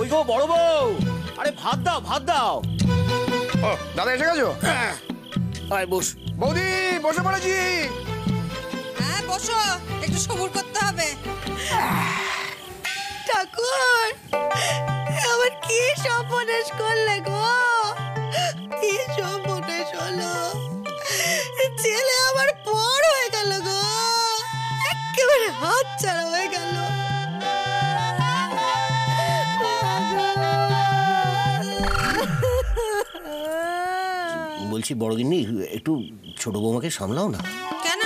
কই গো বড় বউ, আরে ভাত দাও ভাত দাও। ও দাদা এসে গেছো? আয় বস। বৌদি বসে পড়েছি। হ্যাঁ বসো, একটু সবুর করতে হবে। ঠাকুর, আমার কি সর্বনাশ করলে গো, কি সর্বনাশ হলো। ছেলে আমার বড় হয়ে গেল গো, একেবারে হাত ছাড়া হয়ে গেল। বলছি বড় গিন্নি, একটু ছোট বৌমাকে সামলাও না। কেন,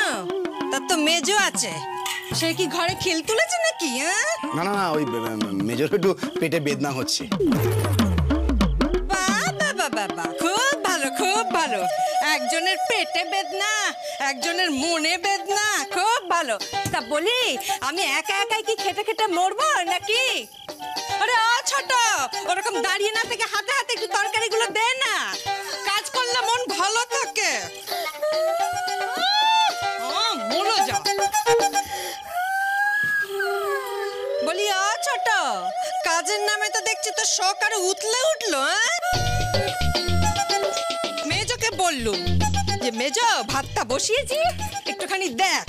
তার তো মেজো আছে, সে কি ঘরে খিল তুলেছে নাকি? না না না, ওই মেজর একটু পেটে বেদনা হচ্ছে। বাবা বাবা বাবা, খুব ভালো খুব ভালো। একজনের পেটে বেদনা, একজনের মনে বেদনা, খুব ভালো। তা বলি, আমি একা একাই কি খেটে খেটে মরবো নাকি? আরে ছোট, ওরকম দাঁড়িয়ে না থেকে হাতে হাতে একটু তরকারিগুলো দে না, কাজ করলে মন ভালো থাকে। মরো যা। বলি ছোট, কাজের নামে তো দেখছি তো শখ আরো উতলে উঠলো। মেজোকে বললুম যে মেজো, ভাতটা বসিয়েছি, একটুখানি দেখ,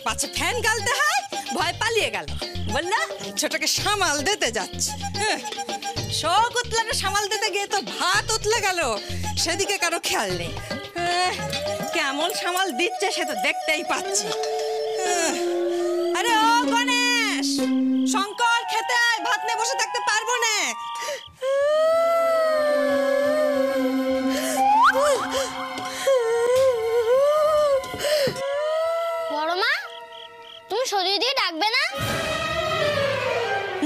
পাছে ফ্যান গালতে হয়, ভয় পালিয়ে গেল। বললা ছোটকে সামাল দিতে যাচ্ছে, শখ উতলানো সামাল দিতে গিয়ে তো ভাত উতলে গেল, সেদিকে কারো খেয়াল নেই। কেমন সামাল দিচ্ছে সে তো দেখতেই পাচ্ছি। আরে ও গণেশ, শঙ্কর, খেতে আয়, ভাত নিয়ে বসে থাকতে পারবো না। বড় মা, তুমি সজি দিয়ে ডাকবে না?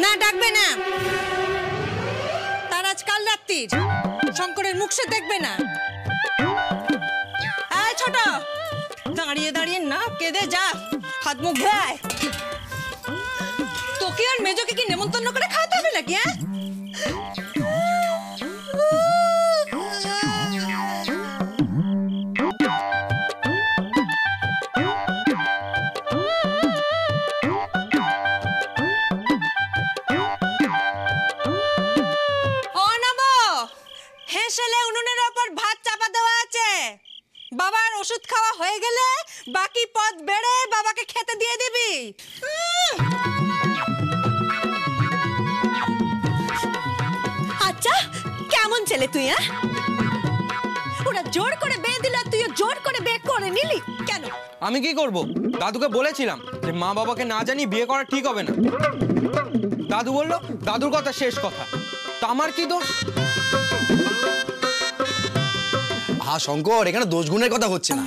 না ডাকবে না, তার আজ কাল রাত্রির, শঙ্করের মুখ সে দেখবে না। আয় ছোট, দাঁড়িয়ে দাঁড়িয়ে না কেঁদে যা, হাত মুখ ধোয়। তোকে আর মেজোকে কি নেমন্তন্ন করে খাওয়াতে হবে নাকি? হেসেলে উনুনের ওপর ভাত চাপা দেওয়া আছে, বাবার ওষুধ খাওয়া হয়ে গেলে বাকি পদ বেড়ে বাবাকে খেতে দিয়ে দিবি। আচ্ছা, কেমন ছেলে তুই? ওরা জোর করে বিয়ে দিল, তুইও জোর করে বিয়ে করে নিলি কেন? আমি কি করব? দাদুকে বলেছিলাম যে মা বাবাকে না জানিয়ে বিয়ে করা ঠিক হবে না। দাদু বলল দাদুর কথা শেষ কথা, তা আমার কি দোষ? শঙ্কর, এখানে দোষ গুণের কথা হচ্ছে না।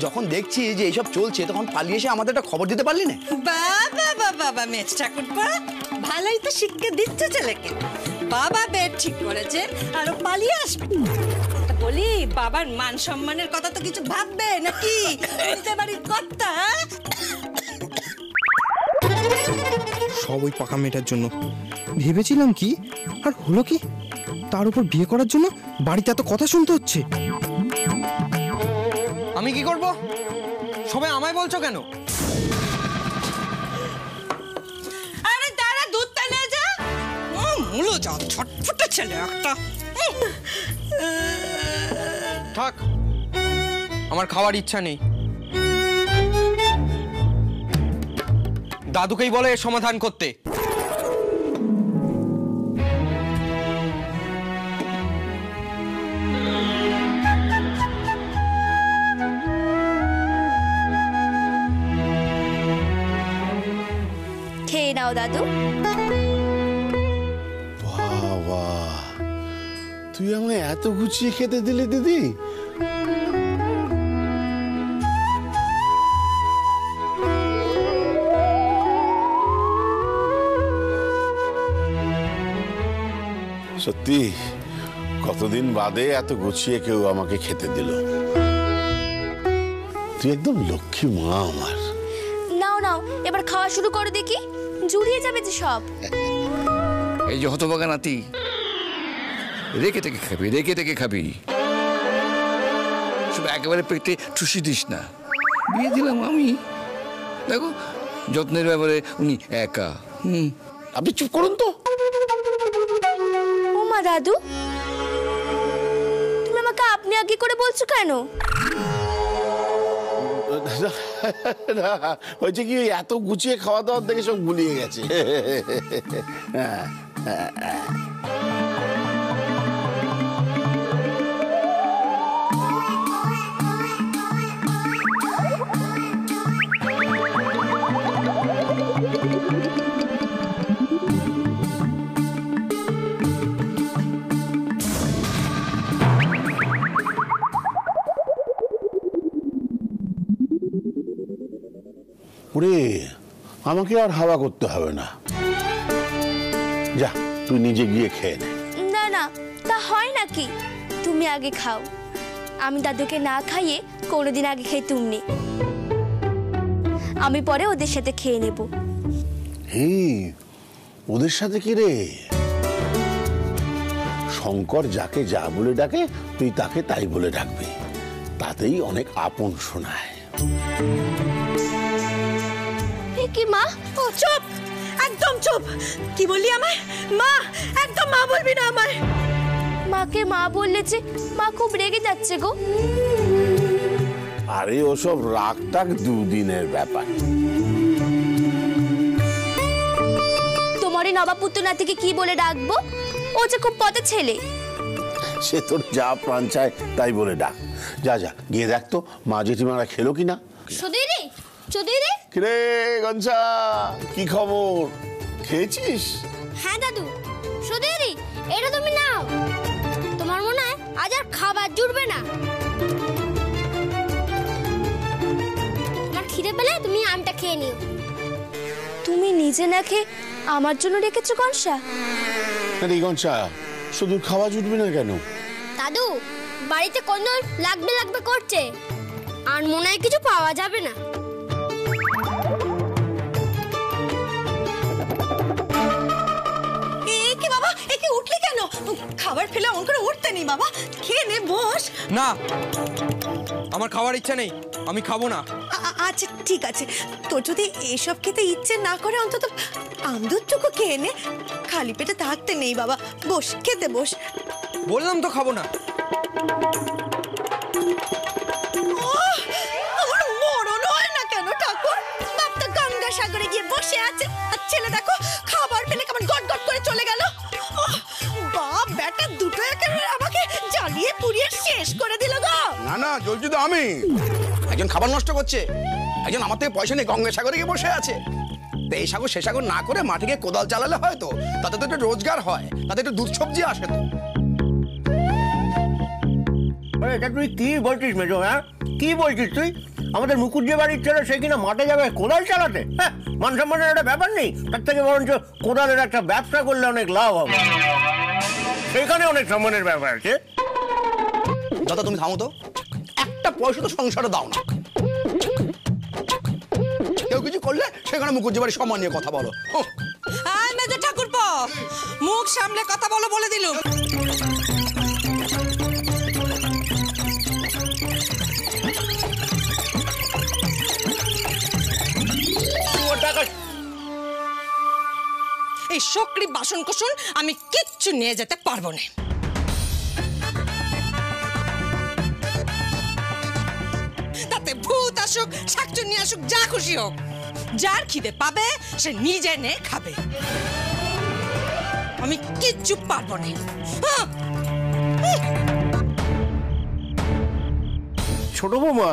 যখন দেখছি যে এইসব চলছে, তখন পালিয়ে এসে আমাদের একটা খবর দিতে পারলি না? বাবা বাবা বাবা, মেজ ঠাকুরপা ভালোই তো শিক্ষা দিচ্ছে ছেলেকে। বাবা বেড ঠিক করেছেন, আরো পালিয়ে আসবে। বলি, বাবার মান সম্মানের কথা তো কিছু ভাববে নাকি? বাড়ির কর্তা। সব ওই পাকা মেয়েটার জন্য ভেবেছিলাম কি, আর হলো কি? তার উপর বিয়ে করার জন্য বাড়িতে এত কথা শুনতে হচ্ছে। আমি কি করব? সবাই আমায় বলছো কেন? আরে দাঁড়া, দুধটা নিয়ে যা। মুলো যা, ছটফটে ছেলে একটা। থাক, আমার খাওয়ার ইচ্ছা নেই। দাদুকেই বলে এর সমাধান করতে। খেয়ে নাও দাদু। বাবা, তুই আমায় এত গুছিয়ে খেতে দিলি দিদি? সত্যি কতদিন বাদে এত গুছিয়ে কেউ আমাকে খেতে দিল। তুই একদম লক্ষ্মী মা আমার। নাও নাও, এবার খাওয়া শুরু করো দেখি, জুড়িয়ে যাবে যে সব। এই যে হতভাগা নাতি, রেখে থেকে খাবি, রেখে থেকে খাবি, সব একেবারে পেটে ঠুসি দিস না। বিয়ে দিলাম আমি, দেখো যত্নের ব্যাপারে উনি একা। আপনি চুপ করুন তো। দাদু, তুমি আমাকে আপনি আগে করে বলছো কেন? না, হয়েছে কি এত গুছিয়ে খাওয়া দাওয়ার দেখে সব গুলিয়ে গেছে। ওরে, আমাকে আর হাওয়া করতে হবে না, যা তুই নিজে গিয়ে খেয়ে নে। না না, তা হয় নাকি? তুমি আগে খাও, আমি দাদুকে না খাইয়ে কোনোদিন আগে খেয়ে তুমি, আমি পরে ওদের সাথে খেয়ে নেব। ওদের সাথে কি রে? শঙ্কর যাকে যা বলে ডাকে তুই তাকে তাই বলে ডাকবি, তাতেই অনেক আপন শোনায়। কি মা? ও চুপ, একদম চুপ। কি বললি আমায়? মা, একদম মা বলবি না আমায়। মাকে মা বললে যে মা খুব রেগে যাচ্ছে গো। আরে ওসব রাগ টাগ দুদিনের ব্যাপার। তোমার এই নবাবপুত্র নাতিকে কি বলে ডাকবো? ও যে খুব পথের ছেলে। সে তোর যা প্রাণ চায় তাই বলে ডাক। যা যা গিয়ে দেখ তো মা জেঠিমারা খেলো কিনা। সুধীরে, সুধীরে। কিরে গঞ্জা, কি খবর? খেয়েছিস? হ্যাঁ দাদু। সুধীরে, এটা তুমি নাও, তোমার মনে হয় আজ আর খাবার জুটবে না। তোমার খিদে পেলে তুমি আমটা খেয়ে নিও। তুমি নিজে না খেয়ে আমার জন্য রেখেছো কনসা? আরে গঞ্জা, শুধু খাওয়া জুটবে না কেন? দাদু, বাড়িতে কোন লাগবে লাগবে করছে, আর মনে হয় কিছু পাওয়া যাবে না। কি বাবা, একে উঠলি কেন? খাবার ফেলে অন করে উঠতে নেই বাবা, খেয়ে নে, বস। না, আমার খাওয়ার ইচ্ছা নেই, আমি খাবো না। আচ্ছা ঠিক আছে, তোর যদি এসব খেতে ইচ্ছে না করে অন্তত আমদুরটুকু খেয়ে নে। খালি পেটে থাকতে নেই বাবা, বস, খেতে বস। বললাম তো খাবো না। আমার মরণ হয় না কেন ঠাকুর? বাপ তো গঙ্গাসাগরে গিয়ে বসে আছে, আর ছেলে দেখো খাবার ফেলে কেমন গট গট করে চলে গেল। বাপ বেটা দুটো একেবারে আমাকে জ্বালিয়ে পুড়িয়ে শেষ করে দিল গো। না না, জ্বলছি তো আমি। একজন খাবার নষ্ট করছে, একজন আমার থেকে পয়সা নিয়ে গঙ্গাসাগরে গিয়ে বসে আছে। তো এই সাগর সে সাগর না করে মাঠে গিয়ে কোদাল চালালে হয়তো তাতে তো একটু রোজগার হয়, তাতে একটু দুধ সবজি আসে। তো এটা তুই কি বলছিস মেজো? হ্যাঁ, কি বলছিস তুই? আমাদের মুকুজ্জে বাড়ির ছেলে সে কিনা মাঠে যাবে কোদাল চালাতে? হ্যাঁ, মান সম্মানের একটা ব্যাপার নেই? তার থেকে বরঞ্চ কোদালের একটা ব্যবসা করলে অনেক লাভ হবে, সেখানে অনেক সম্মানের ব্যাপার আছে। দাদা তুমি থামো তো, একটা পয়সা তো সংসারে দাও না। কেউ কিছু করলে সেখানে মুকুজ্জে বাড়ির সম্মান নিয়ে কথা বলো। মেজো ঠাকুরপো, মুখ সামলে কথা বলো বলে দিলুম। এই শক্রি বাসন কোসন আমি কিচ্ছু নিয়ে যেতে পারবো না। তাতে ভূত আসুক, শাকচুন্নি আসুক, যা খুশি হোক, যার খিদে পাবে সে নিজে নে খাবে, আমি কিচ্ছু পারবো না। ছোট বৌমা,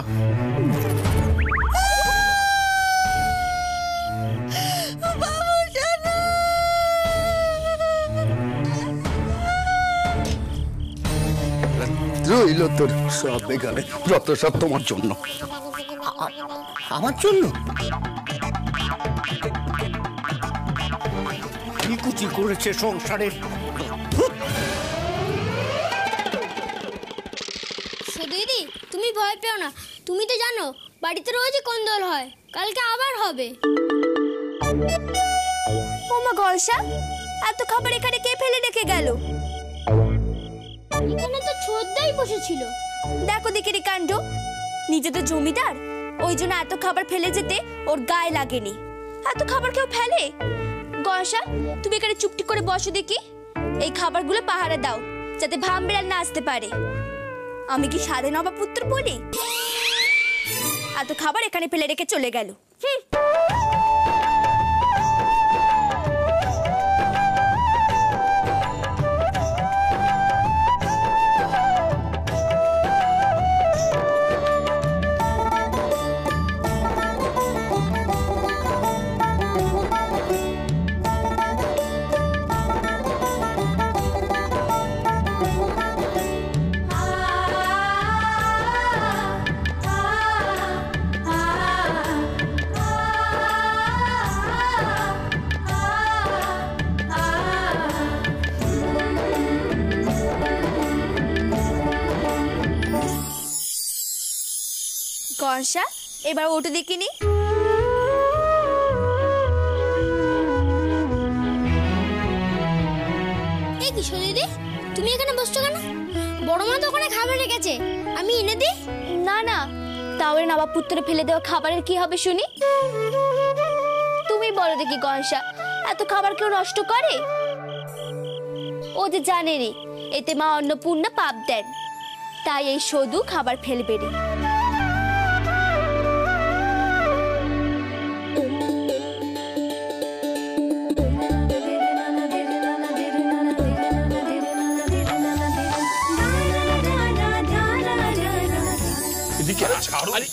রইল তোর সব এখানে, যত সব তোমার জন্য। আমার জন্য? কি কুচি করেছে সংসারের। সুধীরি, তুমি ভয় পেও না, তুমি তো জানো বাড়িতে রোজই কোন্দল হয়, কালকে আবার হবে। ওমা গলসা, এত খাবার এখানে কে ফেলে রেখে গেল? এখানে তো ছোদ্দাই বসেছিল। দেখো দেখি রে কাণ্ড, নিজে তো জমিদার, ওই জন্য এত খাবার ফেলে যেতে ওর গায়ে লাগেনি। এত খাবার কেউ ফেলে? গলসা, তুমি এখানে চুপটি করে বসো দেখি, এই খাবারগুলো পাহারা দাও, যাতে ভাম বিড়াল না আসতে পারে। আমি কি সাধে নবাবপুত্র বলি? এত খাবার এখানে ফেলে রেখে চলে গেল। কনসা, এবার ওটা দেখিনি। এই কি দিদি, তুমি এখানে বসছো কেন? বড় মা তো ওখানে খাবার রেখেছে, আমি এনে দিই। না না, তাহলে নবাবপুত্র ফেলে দেওয়া খাবারের কি হবে শুনি? তুমি বলো দেখি কনসা, এত খাবার কেউ নষ্ট করে? ও যে জানে রে, এতে মা অন্নপূর্ণা পাপ দেন, তাই এই শুধু খাবার ফেলবে রে।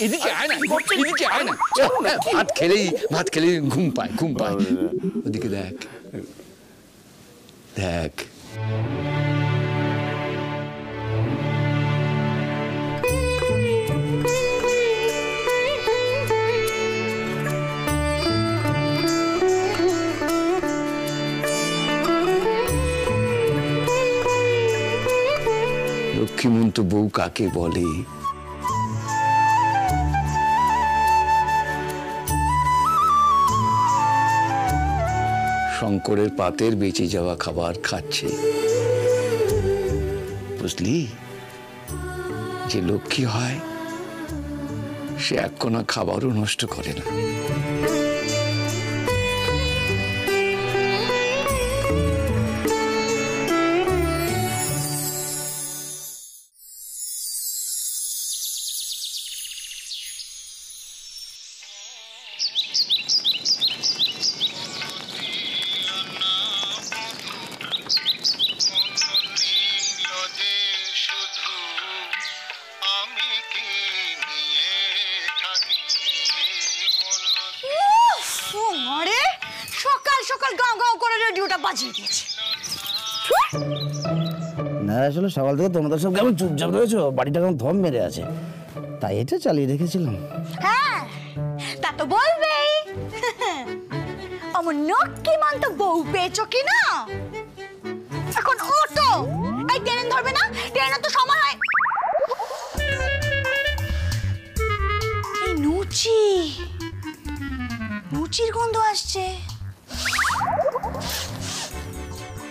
এদিকে আয় না, এদিকে আয় না। ভাত খেলেই ঘুম পায়। ওদিকে দেখ দেখ। লক্ষ্মীমন্ত বউ কাকে বলে? শঙ্করের পাতের বেঁচে যাওয়া খাবার খাচ্ছে, বুঝলি? যে লক্ষ্মী হয় সে এক কোনা খাবারও নষ্ট করে না। না আসলে সকাল থেকে তোমাদের সব কেমন চুপচাপ রয়েছো, বাড়িটা কেমন ধম মেরে আছে, তাই এটা চালিয়ে রেখেছিলাম। হ্যাঁ তা তো বলবেই। আমার লক্ষ্মীমন্ত বউ পেয়েছো কি না? এখন ওটো, এই ট্রেন ধরবে না? ট্রেনের তো সময় হয়। এই লুচির গন্ধ আসছে।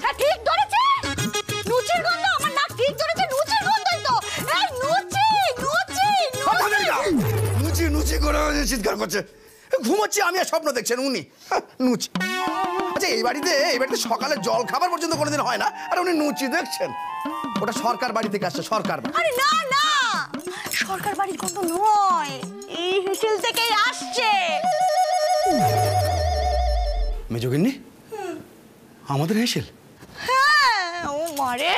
হ্যাঁ ঠিক ধরেছে, লুচির গন্ধ। আমার নাক ঠিক ধরেছে, লুচির গন্ধই তো। এই লুচি করে চিৎকার করছে। ঘুমোচ্ছি আমি আর স্বপ্ন দেখছেন উনি। লুচি, আচ্ছা এই বাড়িতে সকালে জল খাবার পর্যন্ত কোনোদিন হয় না, আর উনি লুচি দেখছেন? ওটা সরকার বাড়ি থেকে আসছে, সরকার। আরে না না, সরকার বাড়ির গন্ধ নয়, এই হোটেল থেকেই আসছে। মেজগিন্নি, আমাদের হেসেল? হ্যাঁ, ও মারে।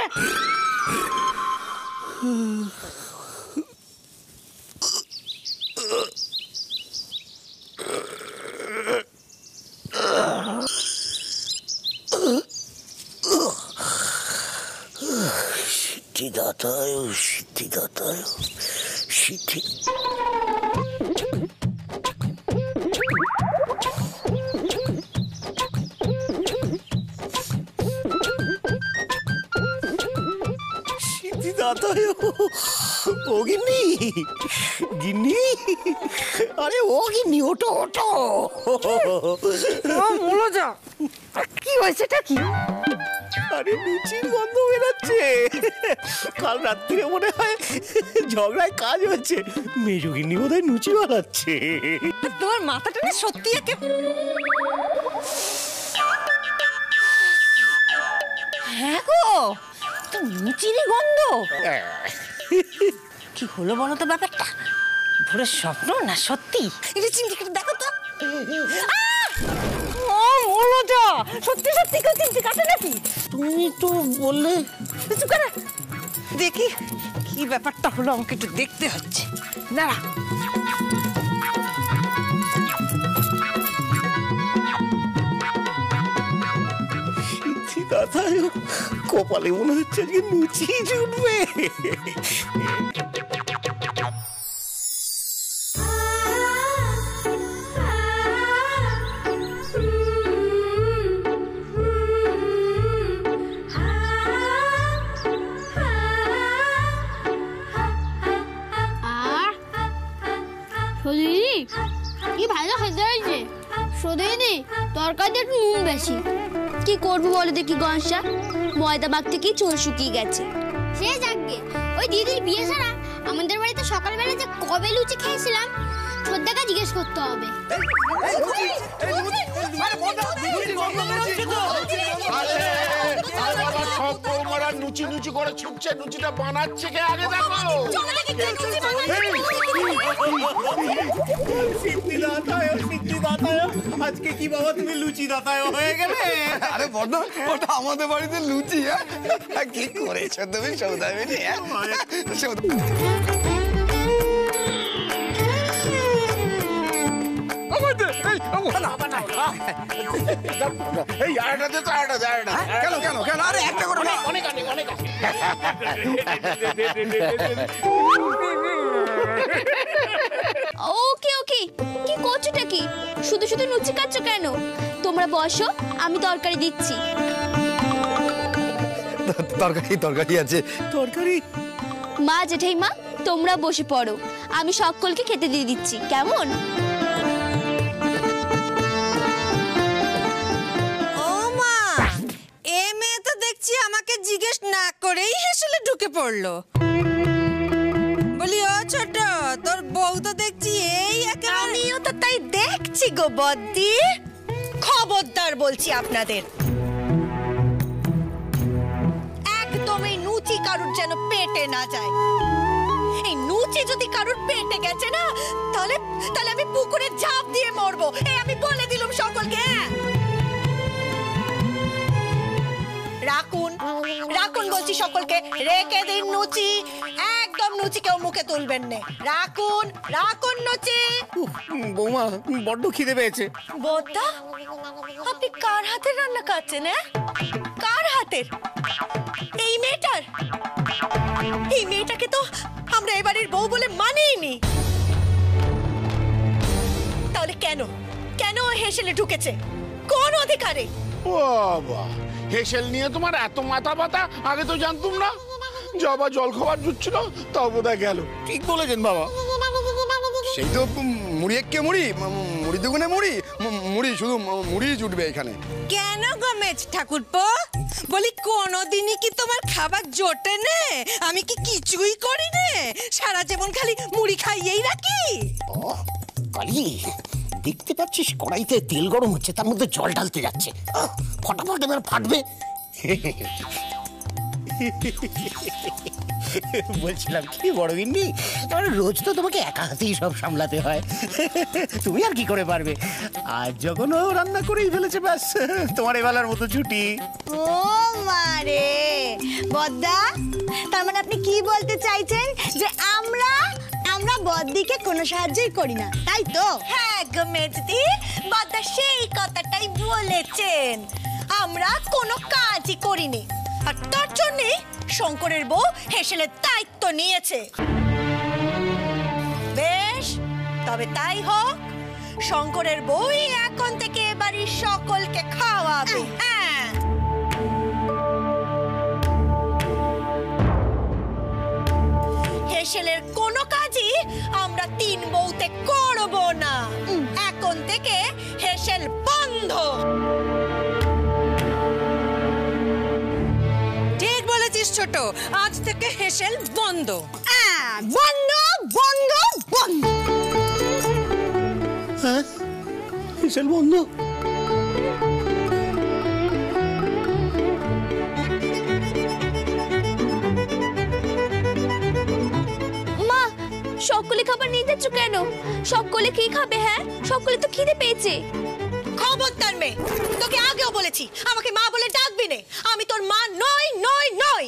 সিদ্ধিদাতায় সিদ্ধিদাতায় সিদ্ধি। ও গিন্নি, গিন্নি, আরে ও গিন্নি, ওটো ওটো। কি হয়েছেটা কি? আরে লুচির গন্ধ বেরোচ্ছে। কাল রাত্রিরে মনে হয় ঝগড়ায় কাজ হচ্ছে, মেজগিন্নি বোধহয় লুচি বানাচ্ছে। তোমার মাথাটা না সত্যি একে। হ্যাঁ গো, তো লুচিরই গন্ধ। কি হলো বলো তো ব্যাপারটা? ভোরের স্বপ্ন না সত্যি? এটা চিন্তা করে দেখো তো। ও মনোজা, সত্যি সত্যি কেউ চিন্তা কাটে নাকি? তুমি তো বললে। চুপ করে দেখি কি ব্যাপারটা হলো, আমাকে একটু দেখতে হচ্ছে। দাঁড়া। কপালে মনে হচ্ছে যে লুচি জুটবে। সদিদি কি ভালো খেতে হয়েছে। সদিদি তরকারিতে একটু নুন বেশি। কি করবো বলো দেখি গনসা, ময়দা মাখতে কি চুল শুকিয়ে গেছে। সে যাকগে, ওই দিদির বিয়ে ছাড়া আমাদের বাড়িতে সকালবেলা যে কবে লুচি খেয়েছিলাম শ্রদ্ধাকে জিজ্ঞেস করতে হবে। সব বৌমারা লুচি লুচি করে ছুটছে, লুচিটা বানাচ্ছে কে আগে দেখো। আজকে কি বাবা তুমি লুচি দাতায় হয়ে গেলে? আরে বড়, ওটা আমাদের বাড়িতে লুচি। কি করেছো তুমি সৌদামিনী? এই আরেকটা দে তো, আরেকটা দে, আরেকটা। কেন কেন কেন? আরে একটা করে না। অনেক আছে, অনেক আছে। ওকে ওকে, কি করছোটা কি? শুধু শুধু লুচি খাচ্ছ কেন? তোমরা বসো, আমি তরকারি দিচ্ছি। তরকারি আছে। তরকারি? মা জেঠাইমা তোমরা বসে পড়ো, আমি সকলকে খেতে দিয়ে দিচ্ছি, কেমন? ও মা, এ মেয়ে তো দেখছি আমাকে জিজ্ঞেস না করেই হেসেলে ঢুকে পড়লো। বলি ও ছোট, তোর বউ তো দেখছি এই একেবারে। আমিও তো তাই দেখছি গো বদ্দি। খবরদার বলছি আপনাদের, একদম এই নুচি কারুর যেন পেটে না যায়। এই নুচি যদি কারুর পেটে গেছে না, তাহলে তাহলে আমি পুকুরে ঝাঁপ দিয়ে মরবো। এই আমি বলে দিলাম সকলকে। রাখুন রাখুন বলছি সকলকে, রেখে দিন নুচি। একদম নুচি কেউ মুখে তুলবেন না। রাখুন রাখুন নুচি। বৌমা বড্ড খিদে পেয়েছে। বোধা, আপনি কার হাতের রান্না খাচ্ছেন? কার হাতের? এই মেয়েটার? এই মেয়েটাকে তো আমরা এবারের বউ বলে মানিনি। তাহলে কেন কেন হেসেলে ঢুকেছে? কোন অধিকারে? বাবা, হেসেল নিয়ে তোমার এত মাথা ব্যথা, আগে তো জানতুম না। যাবা জল খাবার জুটছিল, তাও বোধহয় গেল। ঠিক বলেছেন বাবা। সেই তো মুড়ি একে মুড়ি, মুড়ি দুগুনে মুড়ি, মুড়ি শুধু মুড়ি জুটবে এখানে। কেন গমেজ ঠাকুরপো? বলি কোনদিনই কি তোমার খাবার জোটে নে? আমি কি কিছুই করি নে? সারা জীবন খালি মুড়ি খাইয়েই রাখি। কালি, দেখতে পাচ্ছিস কড়াইতে তেল গরম হচ্ছে, তার মধ্যে জল ঢালতে যাচ্ছে। ফটাফট এবার ফাটবে। বলছিলাম কি বড় গিন্নি, রোজ তো তোমাকে একা হাতেই সব সামলাতে হয়, তুমি আর কি করে পারবে? আজ যখন ও রান্না করেই ফেলেছে, ব্যাস তোমার এবেলার মতো ছুটি। ও মারে বদ্দা, তার মানে আপনি কি বলতে চাইছেন যে আমরা বদ্দিকে কোনো সাহায্যই করি না, তাই তো? হ্যাঁ গো মেজদি, বদ্দা সেই কথাটাই বলেছেন। আমরা কোনো কাজই করিনি, আর তার জন্যে শঙ্করের বউ হেসেলের দায়িত্ব নিয়েছে। বেশ, তবে তাই হোক। শঙ্করের বউই এখন থেকে বাড়ির সকলকে খাওয়াবে। হ্যাঁ, হেসেলের কোনো কাজই আমরা তিন বউতে করব না। এখন থেকে হেসেল বন্ধ। ঠিক বলেছিস ছোট, আজ থেকে হেসেল বন্ধ। বন্ধ বন্ধ বন্ধ। হ্যাঁ, হেসেল বন্ধ? কলে খাবার নিয়ে যাচ্ছ কেন? সব কলে কি খাবে? হ্যাঁ, সব কলে তো খিদে পেয়েছে। খবরদার মেয়ে, তোকে আগেও বলেছি আমাকে মা বলে ডাকবি না। আমি তোর মা নই নই নই।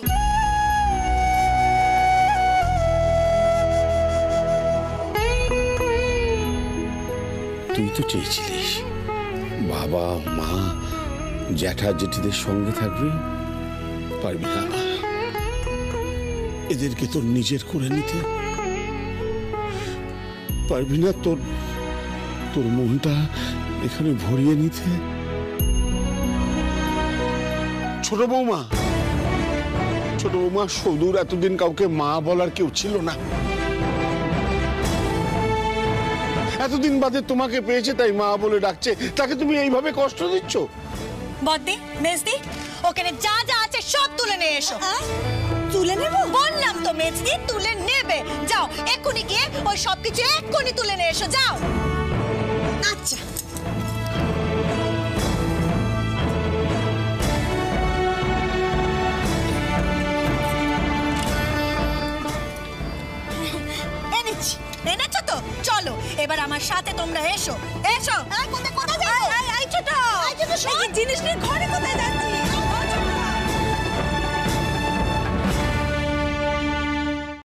তুই তো চেয়েছিলিস বাবা মা জ্যাঠা জেঠিদের সঙ্গে থাকবি, পারবি না এদেরকে তোর নিজের করে নিতে, পারবি না তোর তোর মনটা এখানে ভরিয়ে নিতে। ছোট বৌমা সদূর এতদিন কাউকে মা বলার কেউ ছিল না, এতদিন বাদে তোমাকে পেয়েছে তাই মা বলে ডাকছে, তাকে তুমি এইভাবে কষ্ট দিচ্ছ। বদ্দি মেজদি, ওখানে যা যা আছে সব তুলে নিয়ে এসো। তুলে নেব বললাম তো মেজদি, তুলে নেবে। যাও এক্ষুনি গিয়ে ওই সবকিছু এক্ষুনি তুলে নিয়ে এসো, যাও। আচ্ছা এনেছো তো, চলো এবার আমার সাথে তোমরা এসো। এসো। কোথায় কোথায় যাও? ছোট জিনিস নিয়ে ঘরে কোথায় যাচ্ছি?